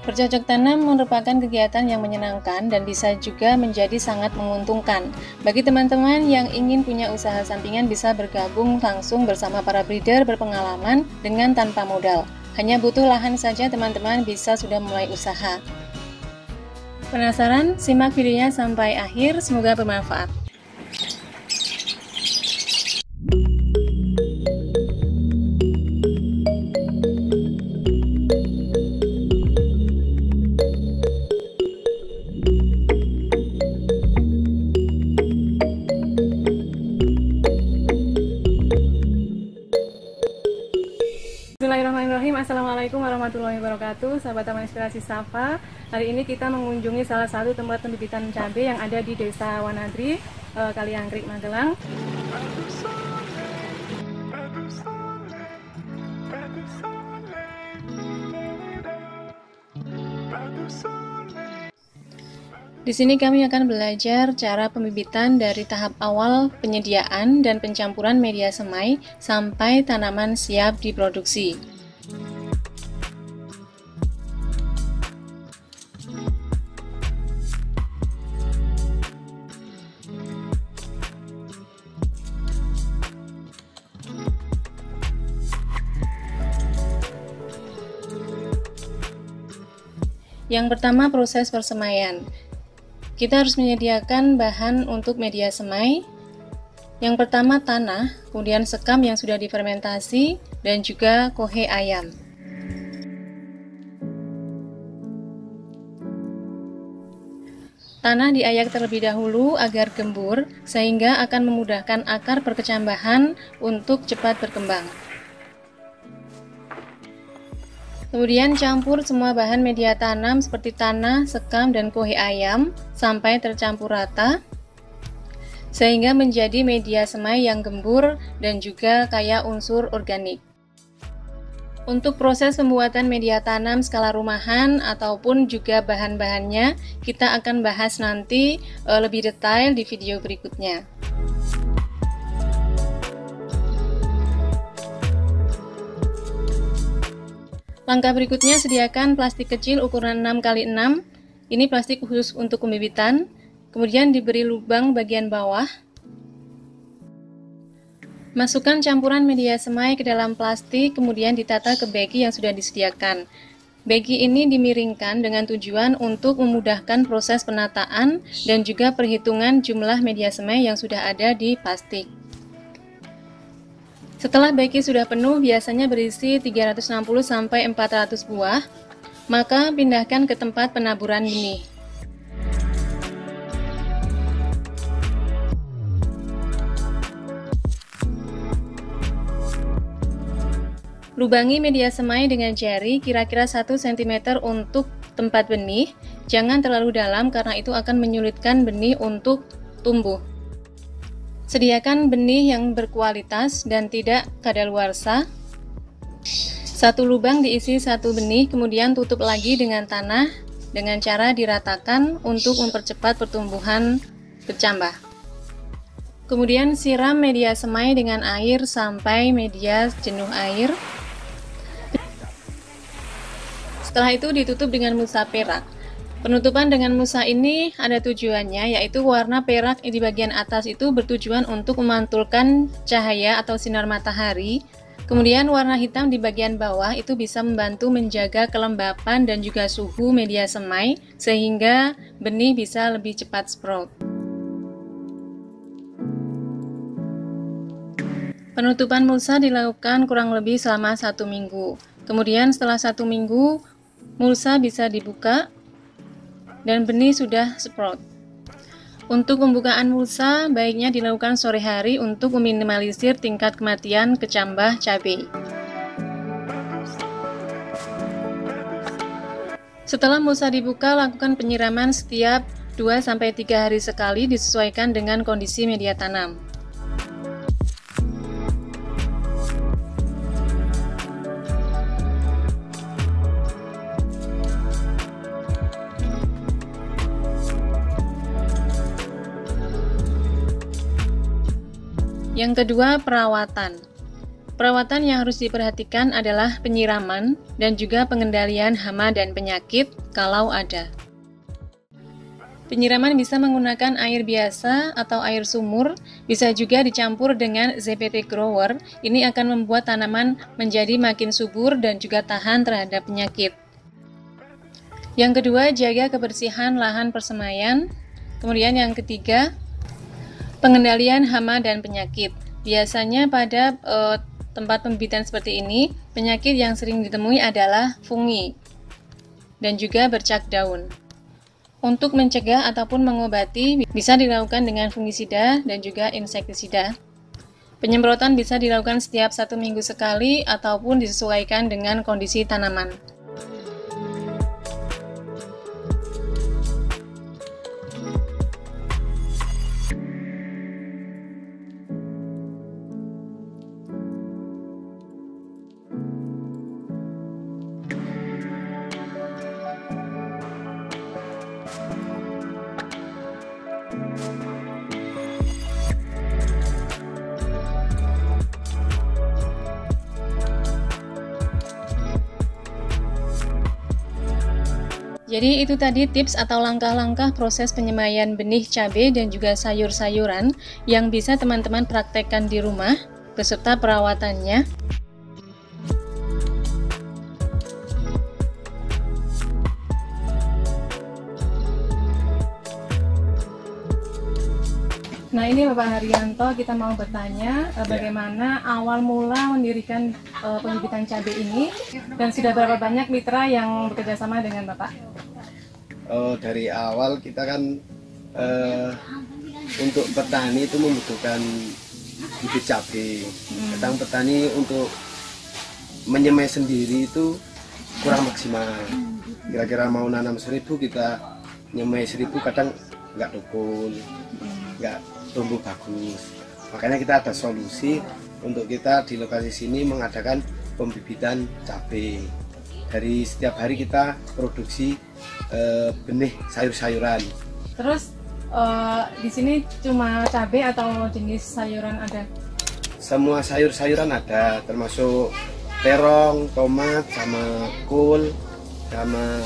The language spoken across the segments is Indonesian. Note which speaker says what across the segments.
Speaker 1: Bercocok tanam merupakan kegiatan yang menyenangkan dan bisa juga menjadi sangat menguntungkan. Bagi teman-teman yang ingin punya usaha sampingan bisa bergabung langsung bersama para breeder berpengalaman dengan tanpa modal. Hanya butuh lahan saja teman-teman bisa sudah mulai usaha. Penasaran? Simak videonya sampai akhir, semoga bermanfaat. Bismillahirrahmanirrahim. Assalamualaikum warahmatullahi wabarakatuh. Sahabat Taman Inspirasi Safa. Hari ini kita mengunjungi salah satu tempat pembibitan cabai yang ada di Desa Wanadri, Kaliangkrik, Magelang. Di sini kami akan belajar cara pembibitan dari tahap awal penyediaan dan pencampuran media semai sampai tanaman siap diproduksi. Yang pertama, proses persemaian. Kita harus menyediakan bahan untuk media semai. Yang pertama tanah, kemudian sekam yang sudah difermentasi, dan juga kohe ayam. Tanah diayak terlebih dahulu agar gembur, sehingga akan memudahkan akar perkecambahan untuk cepat berkembang. Kemudian campur semua bahan media tanam seperti tanah, sekam, dan kohe ayam sampai tercampur rata sehingga menjadi media semai yang gembur dan juga kaya unsur organik. Untuk proses pembuatan media tanam skala rumahan ataupun juga bahan-bahannya kita akan bahas nanti lebih detail di video berikutnya. Langkah berikutnya, sediakan plastik kecil ukuran 6x6. Ini plastik khusus untuk pembibitan. Kemudian diberi lubang bagian bawah. Masukkan campuran media semai ke dalam plastik, kemudian ditata ke bagi yang sudah disediakan. Bagi ini dimiringkan dengan tujuan untuk memudahkan proses penataan dan juga perhitungan jumlah media semai yang sudah ada di plastik. Setelah bagi sudah penuh, biasanya berisi 360-400 buah, maka pindahkan ke tempat penaburan benih. Lubangi media semai dengan jari kira-kira 1 cm untuk tempat benih, jangan terlalu dalam karena itu akan menyulitkan benih untuk tumbuh. Sediakan benih yang berkualitas dan tidak kadaluarsa. Satu lubang diisi satu benih, kemudian tutup lagi dengan tanah dengan cara diratakan untuk mempercepat pertumbuhan kecambah. Kemudian siram media semai dengan air sampai media jenuh air. Setelah itu ditutup dengan mulsa perak. Penutupan dengan mulsa ini ada tujuannya, yaitu warna perak di bagian atas itu bertujuan untuk memantulkan cahaya atau sinar matahari. Kemudian warna hitam di bagian bawah itu bisa membantu menjaga kelembapan dan juga suhu media semai sehingga benih bisa lebih cepat sprout. Penutupan mulsa dilakukan kurang lebih selama 1 minggu. Kemudian setelah 1 minggu mulsa bisa dibuka dan benih sudah sprout. Untuk pembukaan mulsa baiknya dilakukan sore hari untuk meminimalisir tingkat kematian kecambah cabai. Setelah mulsa dibuka, lakukan penyiraman setiap 2-3 hari sekali disesuaikan dengan kondisi media tanam. Yang kedua, perawatan. Perawatan yang harus diperhatikan adalah penyiraman dan juga pengendalian hama dan penyakit kalau ada. Penyiraman bisa menggunakan air biasa atau air sumur, bisa juga dicampur dengan ZPT Grower. Ini akan membuat tanaman menjadi makin subur dan juga tahan terhadap penyakit. Yang kedua, jaga kebersihan lahan persemaian. Kemudian yang ketiga, pengendalian hama dan penyakit. Biasanya pada tempat pembibitan seperti ini, penyakit yang sering ditemui adalah fungi dan juga bercak daun. Untuk mencegah ataupun mengobati bisa dilakukan dengan fungisida dan juga insektisida. Penyemprotan bisa dilakukan setiap 1 minggu sekali ataupun disesuaikan dengan kondisi tanaman. Jadi itu tadi tips atau langkah-langkah proses penyemaian benih cabai dan juga sayur-sayuran yang bisa teman-teman praktekkan di rumah beserta perawatannya. Nah, ini Bapak Haryanto, kita mau bertanya bagaimana awal mula mendirikan pembibitan cabai ini dan sudah berapa banyak mitra yang bekerja sama dengan Bapak?
Speaker 2: Dari awal kita kan untuk petani itu membutuhkan bibit cabai. Kadang petani untuk menyemai sendiri itu kurang maksimal. Kira-kira mau nanam 1000 kita nyemai 1000 kadang nggak tukul, nggak tumbuh bagus. Makanya kita ada solusi untuk kita di lokasi sini mengadakan pembibitan cabai. Dari setiap hari kita produksi benih sayur-sayuran.
Speaker 1: Terus di sini cuma cabai atau jenis sayuran ada?
Speaker 2: Semua sayur-sayuran ada, termasuk terong, tomat, sama kol, sama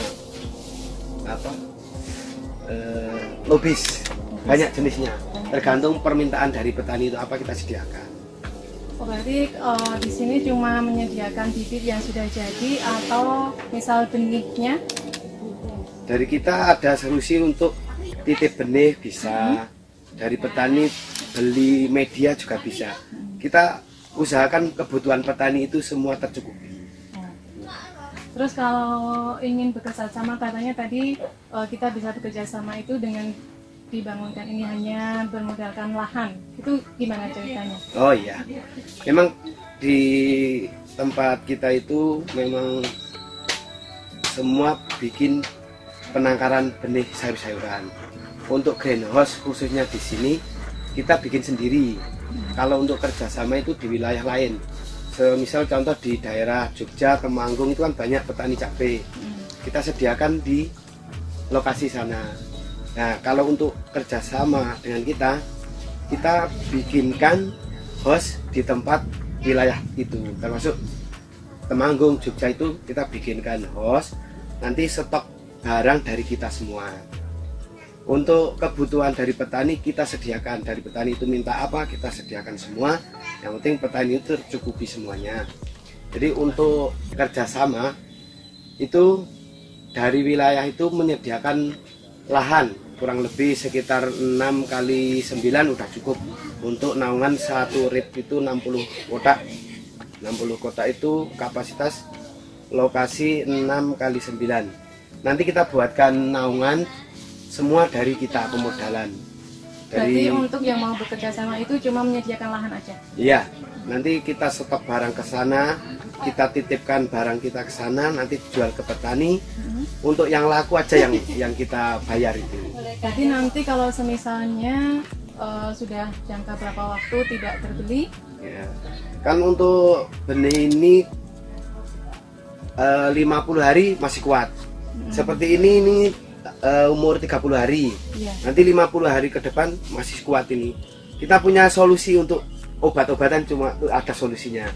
Speaker 2: lobis. Banyak jenisnya. Tergantung permintaan dari petani itu apa kita sediakan.
Speaker 1: Oh, berarti di sini cuma menyediakan bibit yang sudah jadi atau misal benihnya?
Speaker 2: Dari kita ada solusi untuk titip benih bisa, dari petani beli media juga bisa. Kita usahakan kebutuhan petani itu semua tercukupi.
Speaker 1: Terus kalau ingin bekerja sama, katanya tadi kita bisa bekerja sama itu dengan dibangunkan ini hanya bermodalkan lahan. Itu gimana ceritanya?
Speaker 2: Oh iya, memang di tempat kita itu memang semua bikin penangkaran benih sayur-sayuran. Untuk greenhouse khususnya di sini kita bikin sendiri. Kalau untuk kerjasama itu di wilayah lain. Semisal contoh di daerah Jogja, Temanggung itu kan banyak petani cabai. Kita sediakan di lokasi sana. Nah, kalau untuk kerjasama dengan kita bikinkan host di tempat wilayah itu, termasuk Temanggung, Jogja itu kita bikinkan host. Nanti stok barang dari kita semua. Untuk kebutuhan dari petani kita sediakan. Dari petani itu minta apa kita sediakan semua. Yang penting petani itu tercukupi semuanya. Jadi untuk kerjasama itu dari wilayah itu menyediakan lahan kurang lebih sekitar 6 kali 9 udah cukup untuk naungan satu rip itu 60 kotak. 60 kotak itu kapasitas lokasi 6 kali 9. Nanti kita buatkan naungan semua dari kita pemodalan.
Speaker 1: Berarti untuk yang mau bekerja sama itu cuma menyediakan lahan aja?
Speaker 2: Iya, nanti kita stok barang ke sana, kita titipkan barang kita ke sana, nanti jual ke petani. Untuk yang laku aja yang kita bayar itu.
Speaker 1: Jadi nanti kalau semisalnya sudah jangka berapa waktu tidak terbeli?
Speaker 2: Ya. Kan untuk benih ini 50 hari masih kuat. Seperti ini umur 30 hari. Nanti 50 hari ke depan masih kuat ini. Kita punya solusi untuk obat-obatan, cuma ada solusinya.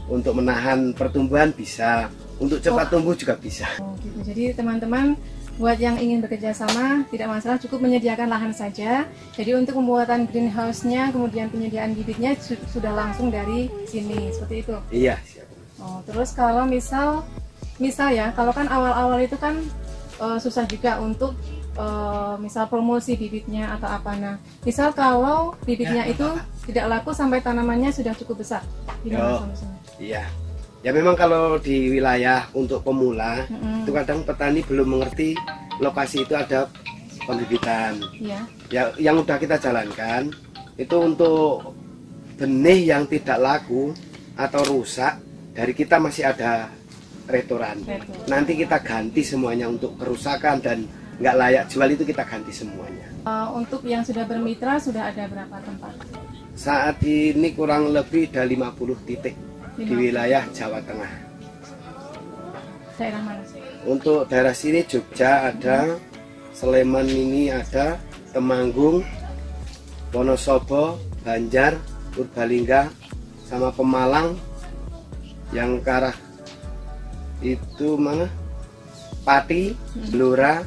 Speaker 2: untuk menahan pertumbuhan bisa, untuk cepat tumbuh juga bisa.
Speaker 1: Oh, gitu. Jadi teman-teman buat yang ingin bekerja sama tidak masalah, cukup menyediakan lahan saja. Jadi untuk pembuatan greenhouse-nya, kemudian penyediaan bibitnya sudah langsung dari sini, seperti itu.
Speaker 2: Iya, siap.
Speaker 1: Oh, terus kalau misal ya, kalau kan awal-awal itu kan susah juga untuk misal promosi bibitnya atau apa. Nah, misal kalau bibitnya itu tidak laku sampai tanamannya sudah cukup besar, gimana solusinya?
Speaker 2: Iya. Ya memang kalau di wilayah untuk pemula itu kadang petani belum mengerti lokasi itu ada pembibitan. Ya, yang udah kita jalankan itu untuk benih yang tidak laku atau rusak, dari kita masih ada retoran. Nanti kita ganti semuanya untuk kerusakan dan nggak layak jual itu kita ganti semuanya.
Speaker 1: Untuk yang sudah bermitra sudah ada berapa tempat?
Speaker 2: Saat ini kurang lebih ada 50 titik. Di wilayah Jawa Tengah.
Speaker 1: Daerah mana?
Speaker 2: Untuk daerah sini Jogja ada, Sleman ini ada, Temanggung, Wonosobo, Banjar, Purbalingga, sama Pemalang. Yang ke arah itu mana? Pati, Blora,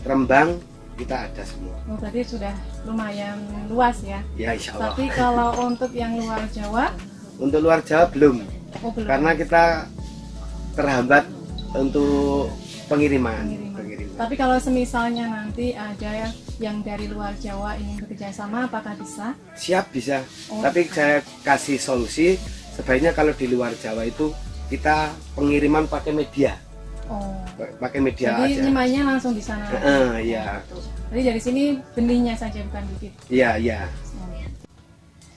Speaker 2: Rembang, kita ada semua.
Speaker 1: Oh, berarti sudah lumayan luas ya?
Speaker 2: Ya, insya Allah.
Speaker 1: Tapi kalau untuk yang luar Jawa?
Speaker 2: Untuk luar Jawa belum.
Speaker 1: Belum.
Speaker 2: Karena kita terhambat untuk pengiriman.
Speaker 1: Tapi kalau semisalnya nanti ada yang dari luar Jawa ingin bekerja sama, apakah bisa?
Speaker 2: Siap, bisa. Tapi saya kasih solusi, sebaiknya kalau di luar Jawa itu kita pengiriman pakai media. Pakai media
Speaker 1: jadi
Speaker 2: aja.
Speaker 1: Jadi nyimainya langsung di sana.
Speaker 2: Iya.
Speaker 1: Jadi dari sini benihnya saja, bukan bibit.
Speaker 2: Iya, iya.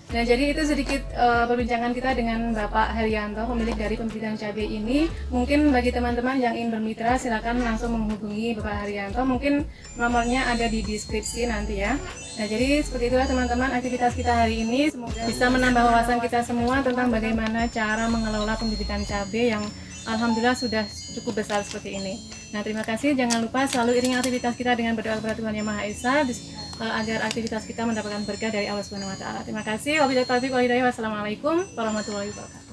Speaker 1: Nah, jadi itu sedikit perbincangan kita dengan Bapak Herianto, pemilik dari pembibitan cabai ini. Mungkin bagi teman-teman yang ingin bermitra, silakan langsung menghubungi Bapak Herianto. Mungkin nomornya ada di deskripsi nanti ya. Nah, jadi seperti itulah teman-teman aktivitas kita hari ini. Semoga bisa menambah wawasan kita semua tentang bagaimana cara mengelola pembibitan cabai yang alhamdulillah sudah cukup besar seperti ini. Nah, terima kasih. Jangan lupa selalu iringi aktivitas kita dengan berdoa kepada Tuhan Yang Maha Esa agar aktivitas kita mendapatkan berkah dari Allah Subhanahu wa taala. Terima kasih. Wabillahi taufiq wal hidayah. Wassalamualaikum warahmatullahi wabarakatuh.